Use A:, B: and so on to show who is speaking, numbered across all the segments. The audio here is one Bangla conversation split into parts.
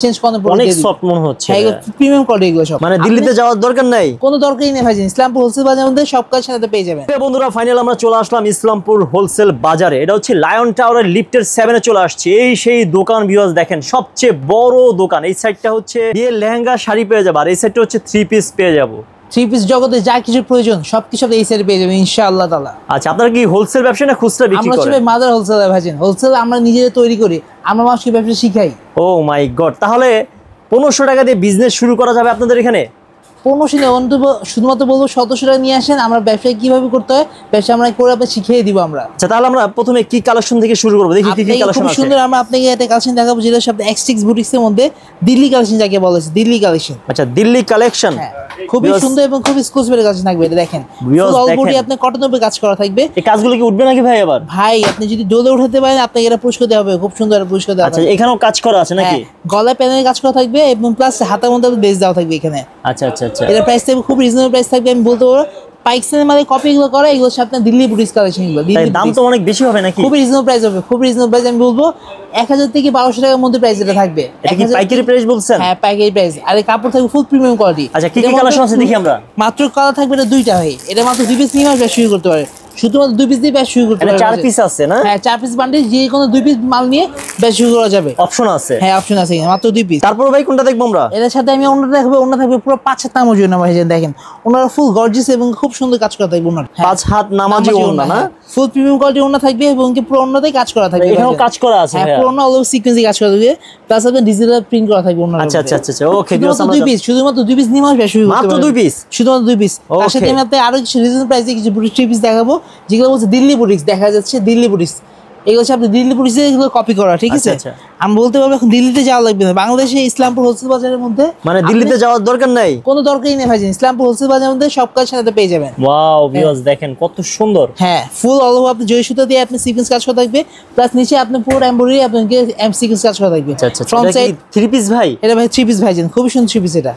A: চেঞ্জ করানোর পর
B: অনেক সফট মনে হচ্ছে।
A: হ্যাঁ, প্রিমিয়াম কোয়ালিটি এগুলো সব।
B: মানে দিল্লিতে যাওয়ার দরকার নাই,
A: কোনো দরকারই নেই ভাইজান, ইসলামপুর হোলসেল বাজারের মধ্যে সব কাজ সাথে পেয়ে যাবেন।
B: বন্ধুরা ফাইনাল আমরা চলে আসলাম ইসলামপুর হোলসেল বাজারে। এটা হচ্ছে লায়ন টাওয়ারের লিফটের 7 এ চলে আসছে। এই সেই দোকান ভিউয়ার্স, দেখেন সবচেয়ে বড় দোকান। এই সাইডটা হচ্ছে বিয়ের লেহেঙ্গা শাড়ি পেয়ে যাবো, আর এই সাইডটা হচ্ছে 3 পিস পেয়ে যাবো।
A: 3 পিস জগতে যা কিছু প্রয়োজন সবকিছু এই সাইডে পেয়ে যাবেন ইনশাআল্লাহ তাআলা।
B: আচ্ছা, আপনারা কি হোলসেল ব্যবসা না খুচরা বিক্রি করেন?
A: আমরা সবাই মাদার হোলসেলার ভাইজান, হোলসেল আমরা নিজেরা তৈরি করি, আমরা মানুষকে ব্যবসা শিখাই।
B: ও মাই গড, তাহলে 1500 টাকা দিয়ে বিজনেস শুরু করা যাবে আপনাদের এখানে?
A: 1500 না, অন্তত শুধুমাত্র বলবো 1700 টাকা নিয়ে আসেন, আমরা ব্যবসা কিভাবে করতে হয় ব্যবসা আমরা করে আপনাকে শিখিয়ে দিব আমরা।
B: আচ্ছা, তাহলে আমরা প্রথমে কি কালেকশন থেকে শুরু করব? দেখি কি কি কালেকশন আছে।
A: খুব সুন্দর আমরা আপনাকে একটা কালেকশন দেখাবো, যেটা সব এক্স6 বুটিক্স এর মধ্যে দিল্লি কালেকশন যাকে বলা হয়, দিল্লি কালেকশন।
B: আচ্ছা, দিল্লি কালেকশন।
A: হ্যাঁ, খুবই সুন্দর এবং খুব এক্সক্লুসিভ কালেকশন থাকবে। এটা দেখেন অল বডি আপনি কটনের উপর কাজ করা থাকবে।
B: এই কাজগুলো কি উঠবে নাকি ভাই আবার?
A: ভাই আপনি যদি দোলে উঠাতে পারেন আপনাকে এটা পুরস্কার দেওয়া হবে, খুব সুন্দর পুরস্কার দেওয়া হবে।
B: আচ্ছা, এখানেও কাজ করা আছে নাকি?
A: গলায় প্যানেলে কাজ করা থাকবে এবং প্লাস হাতের মধ্যে বেস দেওয়া থাকবে এখানে।
B: আচ্ছা আচ্ছা আচ্ছা,
A: এটা প্রাইস থাকবে খুব রিজনেবল প্রাইস থাকবে। আমি বলতে পারবো পাইক্সের মানে কপি এগুলো করে, এগুলোর সাথে দিল্লি বুটিক্স কালেকশন এগুলো।
B: দাম তো অনেক বেশি হবে নাকি?
A: খুব রিজনেবল প্রাইস হবে, খুব রিজনেবল প্রাইস। আমি বলবো 1000 থেকে 1200 টাকার মধ্যে প্রাইস এটা থাকবে।
B: এটা কি পাইকারি প্রাইস বলছেন?
A: হ্যাঁ, পাইকারি প্রাইস। আর এই কাপড় থাকবে ফুল প্রিমিয়াম কোয়ালিটি।
B: আচ্ছা, কি কি কালেকশন আছে দেখি আমরা।
A: মাত্র কালার থাকবে এটা দুইটা ভাই, এটা মাত্র 2 পিস নিয়ে ব্যবসা শুরু করতে পারে, শুধুমাত্র 2 পিস দিয়ে ব্যবসা শুরু করতে পারে।
B: 4 পিস আছে না?
A: হ্যাঁ, 4 পিস বান্ডিল, যে কোনো 2 পিস মাল নিয়ে ব্যবসা শুরু করা যাবে।
B: অপশন আছে?
A: হ্যাঁ, অপশন আছে, মাত্র 2 পিস।
B: তারপর ভাই কোনটা দেখবো আমরা?
A: এর সাথে আমি অন্যটা দেখাবো, অন্য থাকবে পুরো 5 হাত নামাজি ওড়না ভাই, দেখেন ওনারা ফুল গর্জিয়াস এবং খুব সুন্দর কাজ করা থাকবে ওনার।
B: 5 হাত নামাজি ওড়না না?
A: ফুল প্রিমিয়াম কোয়ালিটি ওড়না থাকবে এবং কি পুরো ওড়নাতেই কাজ করা থাকবে।
B: এখানেও কাজ করা আছে?
A: হ্যাঁ, পুরো ওড়না অল সিকোয়েন্সি কাজ করা থাকবে, প্লাস আপনাদের ডিজিটাল প্রিন্ট করা থাকবে ওড়নার।
B: আচ্ছা আচ্ছা আচ্ছা, ওকে।
A: শুধুমাত্র 2 পিস নিয়ে ব্যবসা শুরু করতে
B: মাত্র
A: পারবেন।
B: 2 পিস?
A: শুধুমাত্র 2 পিস। তার সাথে আমি আপনাদের আরো কিছু রিজনেবল প্রাইসে কিছু বুটিক 3 পিস দেখাবো, যেগুলো বলছে দিল্লি বুটিক্স। দেখা যাচ্ছে দিল্লি বুটিক্স, এগুলো হচ্ছে আপনি দিল্লি বুটিক্সে এগুলো কপি করা, ঠিক আছে? আমি বলতে পারবো এখন দিল্লিতে যাওয়া লাগবে না, বাংলাদেশে ইসলামপুর হোলসেল বাজারের মধ্যে।
B: মানে দিল্লিতে যাওয়ার দরকার নাই,
A: কোনো দরকারই নেই ভাইজান, ইসলামপুর হোলসেল বাজারের মধ্যে সব কাজ সাথে পেয়ে যাবেন।
B: ওয়াও ভিউয়ার্স, দেখেন কত সুন্দর।
A: হ্যাঁ, ফুল অল ওভার আপনি জয় সুতা দিয়ে আপনি সিকোয়েন্স কাজ করা থাকবে, প্লাস নিচে আপনি পুরো এমব্রয়ডারি আপনাকে সিকোয়েন্স কাজ করা থাকবে।
B: আচ্ছা,
A: ফ্রন্ট সাইড
B: 3 পিস ভাই?
A: এটা ভাই 3 পিস ভাইজান, খুবই সুন্দর 3 পিস এটা।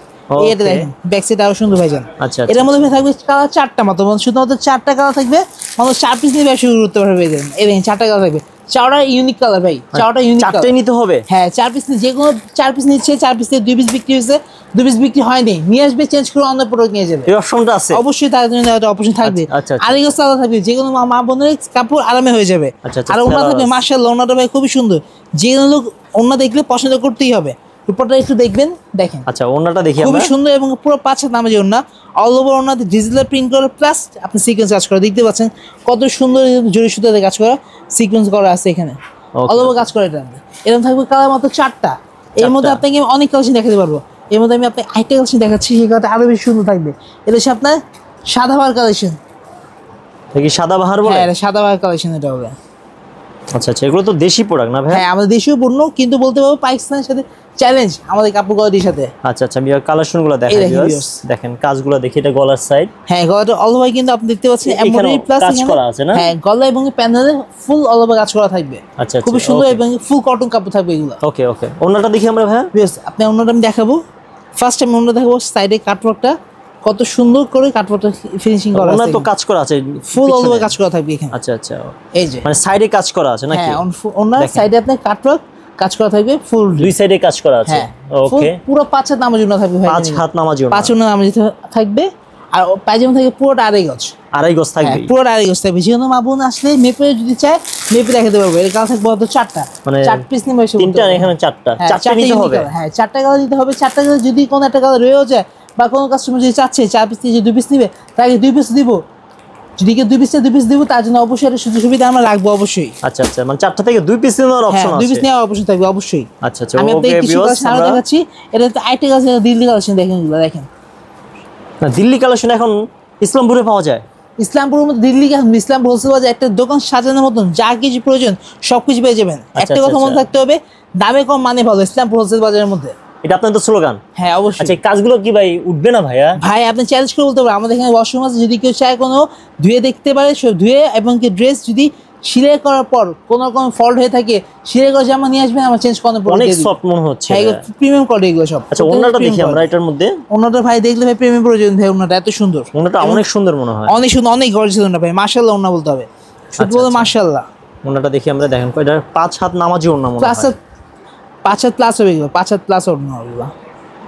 A: এটা দেখেন ব্যাক সাইড আরো সুন্দর ভাইজান।
B: আচ্ছা,
A: এর মধ্যে থাকবে কালার 4টা মাত্র, শুধুমাত্র 4টা কালার থাকবে, মানে 4 পিস নিয়ে ব্যবসা শুরু করতে পারবে ভাইজান। এই দেখেন 4টা কালার থাকবে, 4টা ইউনিক কালার ভাই, 4টা ইউনিক কালার।
B: 4টাই নিতে হবে?
A: হ্যাঁ, 4 পিস যে কোনো 4 পিস নিচ্ছে, 4 পিস থেকে 2 পিস বিক্রি হয়েছে, 2 পিস বিক্রি হয়নি, নিয়ে আসবে, চেঞ্জ করে অন্য প্রোডাক্ট নিয়ে যাবে।
B: এই অপশনটা আছে?
A: অবশ্যই তার জন্য একটা অপশন থাকবে।
B: আচ্ছা,
A: আর এগুলো সাদা থাকবে, যে কোনো মা বোনের কাপড় আরামে হয়ে যাবে। আর ওনা থাকবে মাশাআল্লাহ, ওনাটা ভাই খুবই সুন্দর, যে কোনো লোক ওনা দেখলে পছন্দ করতেই হবে। উপরটা একটু দেখবেন, দেখেন।
B: আচ্ছা, ওনাটা দেখি আমরা।
A: খুবই সুন্দর এবং পুরো 5 হাত নামাজি ওনা, অল ওভার ওনাতে ডিজিটাল প্রিন্ট করা, প্লাস আপনি সিকোয়েন্স কাজ করা, দেখতে পাচ্ছেন কত সুন্দর জরি সুতাতে কাজ করা, সিকোয়েন্স করা আছে এখানে, অল ওভার কাজ করা। এটা এরকম থাকবে কালার মাত্র 4টা। এর মধ্যে আপনাকে আমি অনেক কালেকশন দেখাতে পারবো, এর মধ্যে আমি আপনাকে আরেকটা কালেকশন দেখাচ্ছি, সেটা আরো বেশি সুন্দর থাকবে। এটা হচ্ছে আপনার সাদাবাহার কালেকশন।
B: দেখি সাদাবাহার বলে?
A: হ্যাঁ, এটা সাদাবাহার কালেকশন এটা হবে।
B: আচ্ছা আচ্ছা, এগুলো তো দেশি প্রোডাক্ট না ভাই?
A: হ্যাঁ, আমাদের দেশীয় পণ্য, কিন্তু বলতে পারবো পাকিস্তানের সাথে চ্যালেঞ্জ আমাদের কাপড় কোয়ালিটির সাথে।
B: আচ্ছা আচ্ছা, আমি কালেকশনগুলো দেখাই ভিউয়ার্স, দেখেন কাজগুলো দেখি। এটা গলার সাইড।
A: হ্যাঁ, গলাটা অল ওভার কিন্তু আপনি দেখতে পাচ্ছেন এমব্রয়ডারি প্লাস
B: কাজ করা আছে না?
A: হ্যাঁ, গলা এবং প্যানেলে ফুল অল ওভার কাজ করা থাকবে।
B: আচ্ছা,
A: খুব সুন্দর এবং ফুল কটন কাপড় থাকবে এগুলো।
B: ওকে ওকে, ওন্নাটা দেখি আমরা ভাই।
A: বেশ, আপনি ওন্নাটা আমি দেখাবো। ফার্স্ট টাইম ওন্না দেখাবো, সাইডে কাটওয়ার্কটা কত সুন্দর করে কাটওয়ার্কটা ফিনিশিং করা আছে।
B: ওন্না তো কাজ করা আছে,
A: ফুল অল ওভার কাজ করা থাকবে এখানে।
B: আচ্ছা আচ্ছা,
A: এই যে
B: মানে সাইডে কাজ করা আছে নাকি?
A: হ্যাঁ, ওন্নার সাইডে আপনি কাটওয়ার্ক কাজ করা থাকবে, ফুল
B: 2 সাইডে কাজ করা আছে। ওকে,
A: পুরো 5 হাত নামাজি ওন্না থাকবে ভাই,
B: 5 হাত নামাজি ওন্না,
A: 5 ওন্না নামাজি থাকবে। আর পায়জামা থাকবে পুরোটা 2.5 গজ।
B: 2.5 গজ থাকবে?
A: পুরো 2.5 গজ থাকবে। যে কোনো মা বোন আসলে মেপে যদি চায় মেপে দেখাতে পারবো। এর কালার থাকবে মাত্র 4টা, মানে 4 পিস নিয়ে বসে
B: 3টা, এখানে 4টা, 4টা নিতে হবে।
A: হ্যাঁ, 4টা কালার দিতে হবে। 4টা কালার যদি কোনো একটা কালার রয়েও যায়, বা কোনো কাস্টমার যদি চাচ্ছে 4 পিস দিয়ে 2 পিস নিবে, তাকে 2 পিস দিব। যদি কেউ 2 পিস দিব, তার জন্য অবশ্যই একটা সুযোগ সুবিধা আমরা রাখবো অবশ্যই।
B: আচ্ছা আচ্ছা, মানে 4টা থেকে 2 পিস নেওয়ার অপশন আছে?
A: 2 পিস নেওয়ার অপশন থাকবে অবশ্যই।
B: আচ্ছা আচ্ছা,
A: আমি আপনাকে কিছু কালেকশন আরো দেখাচ্ছি। এটা তো আইটেম আছে, দিল্লি কালেকশন, দেখেন এগুলো দেখেন।
B: না, দিল্লি কালেকশন এখন ইসলামপুরে পাওয়া যায়?
A: ইসলামপুরের মধ্যে দিল্লি ইসলামপুর হোলসেল বাজার একটা দোকান সাজানোর মতন, যা কিছু প্রয়োজন সবকিছু পেয়ে যাবেন। একটা কথা মনে থাকতে হবে, দামে কম মানে ভালো ইসলামপুর হোলসেল বাজারের মধ্যে।
B: এটা আপনাদের তো স্লোগান?
A: হ্যাঁ, অবশ্যই।
B: আচ্ছা, কাজগুলো কি ভাই উঠবে না ভাইয়া?
A: ভাই আপনি চ্যালেঞ্জ করে বলতে পারেন, আমাদের এখানে ওয়াশরুম আছে, যদি কেউ চায় কোনো ধুয়ে দেখতে পারে, সব ধুয়ে, এবং কি ড্রেস যদি সেলাই করার পর কোনো রকম ফল্ট হয়ে থাকে, সেলাই করে জামা নিয়ে আসবেন, আমরা চেঞ্জ করানোর পর।
B: অনেক সফট মনে হচ্ছে।
A: হ্যাঁ, প্রিমিয়াম কোয়ালিটি এগুলো সব।
B: আচ্ছা, ওন্নাটা দেখি আমরা এটার মধ্যে।
A: ওন্নাটা ভাই দেখলে ভাই প্রেমে প্রয়োজন ভাই, ওন্নাটা এত সুন্দর।
B: ওন্নাটা অনেক সুন্দর মনে হয়।
A: অনেক সুন্দর, অনেক গর্জিয়াস ওন্না ভাই, মাশাআল্লাহ ওন্না বলতে হবে, শুধু বলে মাশাআল্লাহ।
B: ওন্নাটা দেখি আমরা, দেখেন এটা 5 হাত নামাজি ওন্না মনে হয়।
A: 5 হাত প্লাস হবে এগুলো, 5 হাত প্লাস ওড়না এগুলো।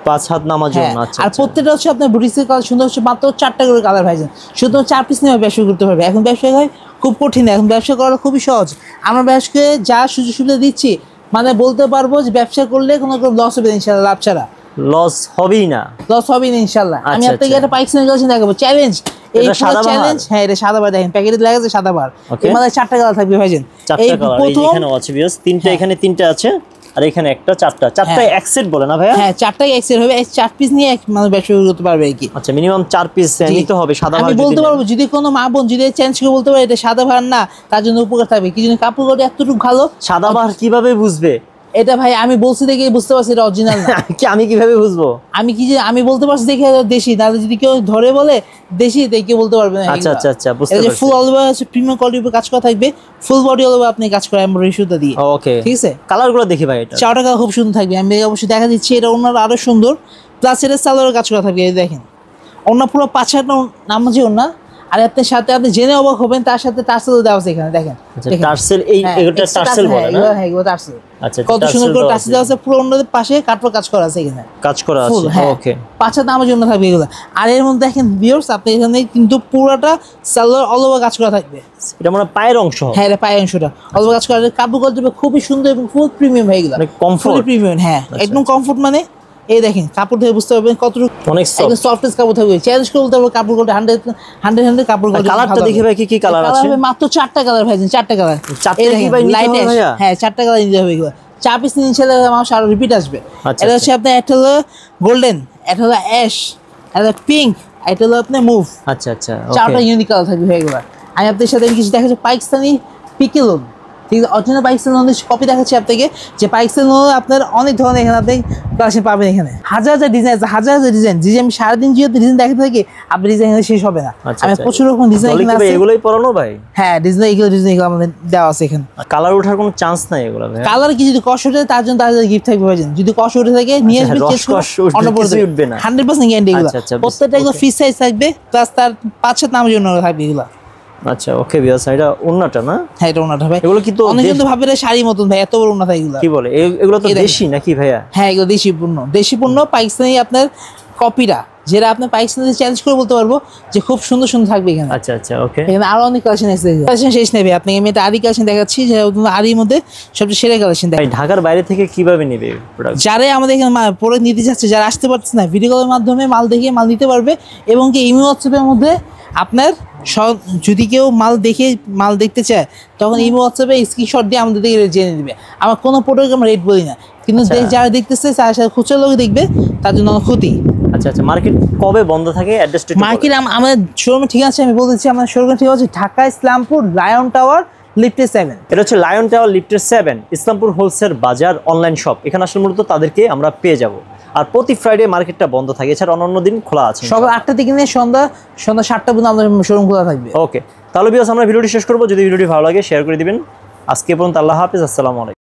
B: 5 হাত নামার
A: হ্যাঁ,
B: জন্য। আচ্ছা
A: আর প্রত্যেকটা হচ্ছে আপনার বুটিক্সের কালার সুন্দর হচ্ছে মাত্র 4টা করে কালার ভাইজান, শুধু 4 পিস নিয়ে ব্যবসা করতে পারবে। এখন ব্যবসা হয় খুব কঠিন, এখন ব্যবসা করা খুবই সহজ। আমরা ব্যবসাকে যা সুযোগ সুবিধা দিচ্ছি, মানে বলতে পারবো যে ব্যবসা করলে কোনো লস হবে না ইনশাআল্লাহ, লাভ ছাড়া
B: লস হবেই না।
A: লস হবে না ইনশাআল্লাহ। আমি
B: আচ্ছা,
A: আপনাকে
B: আচ্ছা।
A: একটা পাকিস্তানি কালেকশন দেখাবো, চ্যালেঞ্জ। এই
B: এটা সাদাবাহার?
A: চ্যালেঞ্জ, হ্যাঁ এটা সাদাবার, দেখেন প্যাকেটে লেখা আছে সাদাবার।
B: Okay.
A: এর মধ্যে 4টা কালার থাকবে ভাইজান।
B: 4টা কালার, এই যে এখানে আছে ভিউয়ার্স, 3টা
A: হ্যাঁ।
B: এখানে 3টা আছে, আর এখানে একটা, 4টা
A: হ্যাঁ।
B: এক সেট বলে না ভাইয়া?
A: হ্যাঁ 4টাই এক্সেল হবে, 4 পিস নিয়ে এক মানে ব্যবসা করতে পারবে আর কি।
B: আচ্ছা, মিনিমাম 4 পিস
A: জি।
B: নিতে হবে সাদা
A: আমি
B: ভার
A: বলতে পারবো যদি কোনো মা বোন যদি চেঞ্জ করে বলতে পারে এটা সাদা ভার না, তার জন্য উপকার থাকবে কি জন্য, কাপড় কোয়ালিটি এতটুকু ভালো।
B: সাদা ভার কিভাবে বুঝবে?
A: এটা ভাই আমি বলছি দেখে বুঝতে পারছি এটা অরিজিনাল না।
B: আমি কিভাবে বুঝবো?
A: আমি বলতে পারছি দেখে দেশি, তাহলে যদি কেউ ধরে বলে দেশি তাই কেউ বলতে পারবে না।
B: আচ্ছা আচ্ছা আচ্ছা, বুঝতে
A: এটা
B: পারছি।
A: ফুল অল ওভার প্রিমিয়াম কোয়ালিটির কাজ করা থাকবে, ফুল বডি অল ওভার আপনি কাজ করা এমব্রয়ডারি সুতা দিয়ে।
B: ওকে,
A: ঠিক আছে,
B: কালারগুলো দেখি ভাই। এটা
A: 4টা কালার খুব সুন্দর থাকবে, আমি অবশ্যই দেখা দিচ্ছি। এটা ওনার আরো সুন্দর, প্লাস এটা সালোয়ারের কাজ করা থাকবে। এই দেখেন ওনা পুরো 5 হাত নামাজি ওনা, আর আপনার সাথে আপনি জেনে অবাক হবেন তার সাথে টার্সেল দেওয়া আছে এখানে দেখেন।
B: আচ্ছা, টার্সেল, এই এটা টার্সেল বলে না?
A: হ্যাঁ এগুলো টার্সেল।
B: আচ্ছা,
A: কত সুন্দর করে টার্সেল দেওয়া আছে, পুরো অন্যদের পাশে কাটর কাজ করা আছে এখানে,
B: কাজ করা
A: ফুল।
B: আছে।
A: হ্যাঁ
B: ওকে,
A: 5 হাত নামার জন্য থাকবে এগুলো। আর এর মধ্যে দেখেন ভিউয়ার্স, আপনি এখানে কিন্তু পুরোটা সালোয়ার অল ওভার কাজ করা থাকবে।
B: এটা মানে পায়ের অংশ?
A: হ্যাঁ এটা পায়ের অংশটা অল ওভার কাজ করা, কাপড় কোয়ালিটি খুবই সুন্দর এবং ফুল প্রিমিয়াম হয়ে গেল,
B: মানে কমফোর্ট
A: প্রিমিয়াম। হ্যাঁ একদম কমফোর্ট, মানে এই দেখেন কাপড় থেকে বুঝতে পারবেন কতটুকু
B: অনেক
A: একদম সফটেস্ট কাপড় থাকবে। চ্যালেঞ্জ করে বলতে পারবো কাপড় কোয়ালিটি 100 কাপড় কোয়ালিটি।
B: কালারটা দেখি ভাই, কি কি কালার আছে?
A: মাত্র 4টা কালার ভাইজান, 4টা কালার।
B: 4টা কি ভাই নিতে হবে ভাইয়া?
A: হ্যাঁ 4টা কালার নিতে হবে এগুলো। 4 পিস নিয়ে ইনশাআল্লাহ আমার আরো রিপিট আসবে।
B: আচ্ছা,
A: এটা হচ্ছে আপনার একটা হলো গোল্ডেন, একটা হলো অ্যাশ, একটা হলো পিঙ্ক, একটা হলো আপনার মুভ।
B: আচ্ছা আচ্ছা,
A: 4টা
B: ওকে।
A: ইউনিক কালার থাকবে এগুলো। আমি আপনাদের সাথে কিছু দেখাচ্ছি পাকিস্তানি পিকেলন, ঠিক আছে, অরিজিনাল পাকিস্তানি কপি দেখাচ্ছি আপনাকে, যে পাকিস্তানি আপনার অনেক ধরনের এখানে আপনি কালেকশন পাবেন। এখানে হাজার হাজার ডিজাইন আছে, হাজার হাজার ডিজাইন, যে আমি সারাদিন যেহেতু ডিজাইন দেখাতে থাকি আপনার ডিজাইন শেষ হবে না।
B: আচ্ছা,
A: আমি
B: আচ্ছা।
A: প্রচুর রকম ডিজাইন
B: তাহলে
A: এখানে
B: কি ভাই
A: আছে।
B: এগুলোই পরানো ভাই?
A: হ্যাঁ ডিজাইন এগুলো আমাদের দেওয়া আছে এখানে।
B: কালার ওঠার কোনো চান্স নাই এগুলো ভাই?
A: কালার কি যদি কষ্ট ওঠে তার জন্য তার গিফট থাকবে ভাইজান, যদি কষ্ট উঠে থাকে নিয়ে আসবে,
B: রস
A: চেঞ্জ
B: কষ উঠবে,
A: অন্য পরে
B: কিছুই উঠবে না।
A: 100% গ্যারান্টি এগুলো।
B: আচ্ছা, আচ্ছা,
A: প্রত্যেকটা এগুলো
B: okay.
A: ফিস সাইজ থাকবে, প্লাস তার 5 7 নামের জন্য থাকবে এগুলো।
B: আচ্ছা ওকে ভিউয়ার্স, এটা ওন্নাটা না?
A: হ্যাঁ এটা ওনাটা ভাই।
B: এগুলো কি তো
A: অনেক কিন্তু ভাবে শাড়ি মতন ভাই, এত বড় ওনা থাকে এগুলো।
B: কি বলে এগুলো তো
A: এই দেখেন।
B: দেশি নাকি ভাইয়া?
A: হ্যাঁ এগুলো দেশি পণ্য পাকিস্তানি আপনার কপিটা, যেটা আপনার পাকিস্তানি চেঞ্জ করে বলতে পারবো যে খুব সুন্দর সুন্দর থাকবে এখানে।
B: আচ্ছা আচ্ছা, ওকে।
A: এখানে আরো অনেক কালেকশন আছে, কালেকশন শেষ নেবে। আপনাকে আমি একটা আরি কালেকশন দেখাচ্ছি, যে আরির মধ্যে সবচেয়ে সেরা কালেকশন
B: ভাই
A: দেখাই।
B: ঢাকার বাইরে থেকে কিভাবে নেবে প্রোডাক্ট?
A: যারা আমাদের এখানে পরে নিতে যাচ্ছে, যারা আসতে পারছে না, ভিডিও কলের মাধ্যমে মাল দেখে মাল নিতে পারবে। এবং কি ইমো হোয়াটসঅ্যাপের মধ্যে আপনার যদি কেউ মাল দেখে মাল দেখতে চায়, তখন ইমো হোয়াটসঅ্যাপে স্ক্রিনশট দিয়ে আমাদের থেকে জেনে নেবে। আমার কোনো প্রোডাক্ট আমরা রেট বলি না, কিন্তু যারা দেখতেছে তার সাথে খুচরা লোক দেখবে, তার জন্য অনেক ক্ষতি।
B: আচ্ছা আচ্ছা, মার্কেট কবে বন্ধ থাকে? অ্যাড্রেসটা
A: মার্কেট আমাদের শোরুম ঠিক আছে, আমি বলতেছি আমাদের শোরুম ঠিক আছে ঢাকা ইসলামপুর লায়ন টাওয়ার লিফটে 7।
B: এটা হচ্ছে লায়ন টাওয়ার লিফটের 7, ইসলামপুর হোলসেল বাজার অনলাইন শপ। এখানে আসলে মূলত তাদেরকে আমরা পেয়ে যাব। আর প্রতি ফ্রাইডে মার্কেটটা বন্ধ থাকে, এছাড়া অন্যান্য দিন খোলা আছে।
A: সকাল 8টা থেকে নিয়ে সন্ধ্যা 7টা পর্যন্ত আমাদের শোরুম খোলা থাকবে।
B: ওকে, তাহলে বিকজ আমরা ভিডিওটি শেষ করবো। যদি ভিডিওটি ভালো লাগে শেয়ার করে দিবেন। আজকে পর্যন্ত আল্লাহ হাফেজ, আসসালামু আলাইকুম।